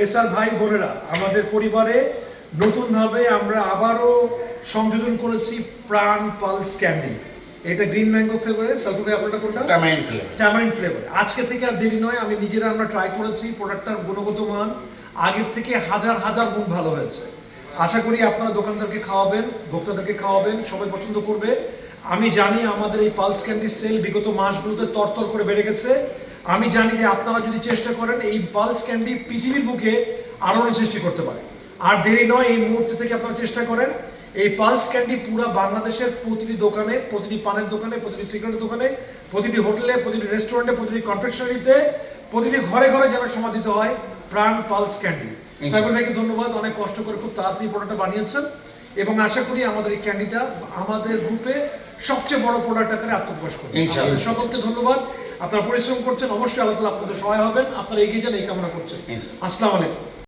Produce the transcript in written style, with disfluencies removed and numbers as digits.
SR ভাই বোনেরা, আমাদের পরিবারে নতুনভাবে আমরা আবারও সংযোজন করেছি প্রাণ পালস ক্যান্ডি। এটা গ্রিন ম্যাঙ্গো ফ্লেভারে। সালফু ভাই আপনারটা কোনটা? Tamarind flavour. আজকে থেকে আর দেরি নয়, আমি নিজেরা আমরা ট্রাই করেছি। প্রোডাক্টটার গুণগত মান আগের থেকে হাজার হাজার গুণ ভালো হয়েছে। আশা করি আপনারা দোকানদারকে খাওয়াবেন, ভোক্তাদেরকে খাওয়াবেন, সবাই পছন্দ করবে। আমি জানি আমাদের এই পালস ক্যান্ডির সেল বিগত মাসগুলোতে তরতর করে বেড়ে গেছে। আমি জানি যে আপনারা যদি চেষ্টা করেন এই পালস ক্যান্ডি পৃথিবীর বুকে আলোড়ন সৃষ্টি করতে পারে। আর দেরি নয়, এই মুহূর্তে থেকে আপনারা চেষ্টা করেন। এই পালস ক্যান্ডি পুরো বাংলাদেশের প্রতিটি দোকানে, প্রতিটি পানের দোকানে, প্রতিটি সিগারেটের দোকানে, প্রতিটি হোটেলে, প্রতিটি রেস্টুরেন্টে, প্রতিটি কনফেকশনারিতে, প্রতিটি ঘরে ঘরে যেন সমাদিত হয় প্রাণ পালস ক্যান্ডি। সাইফুল ভাইকে ধন্যবাদ, অনেক কষ্ট করে খুব তাড়াতাড়ি প্রোডাক্টটা বানিয়েছেন এবং আশা করি আমাদের এই ক্যান্ডিটা আমাদের গ্রুপে সবচেয়ে বড় প্রোডাক্ট আকারে আত্মপ্রকাশ করবে। সকলকে ধন্যবাদ, আপনারা পরিশ্রম করছেন, অবশ্যই আল্লাহ তাআলা আপনাদের সহায় হবেন, আপনারা এগিয়ে যান এই কামনা করছেন। আসসালামু আলাইকুম।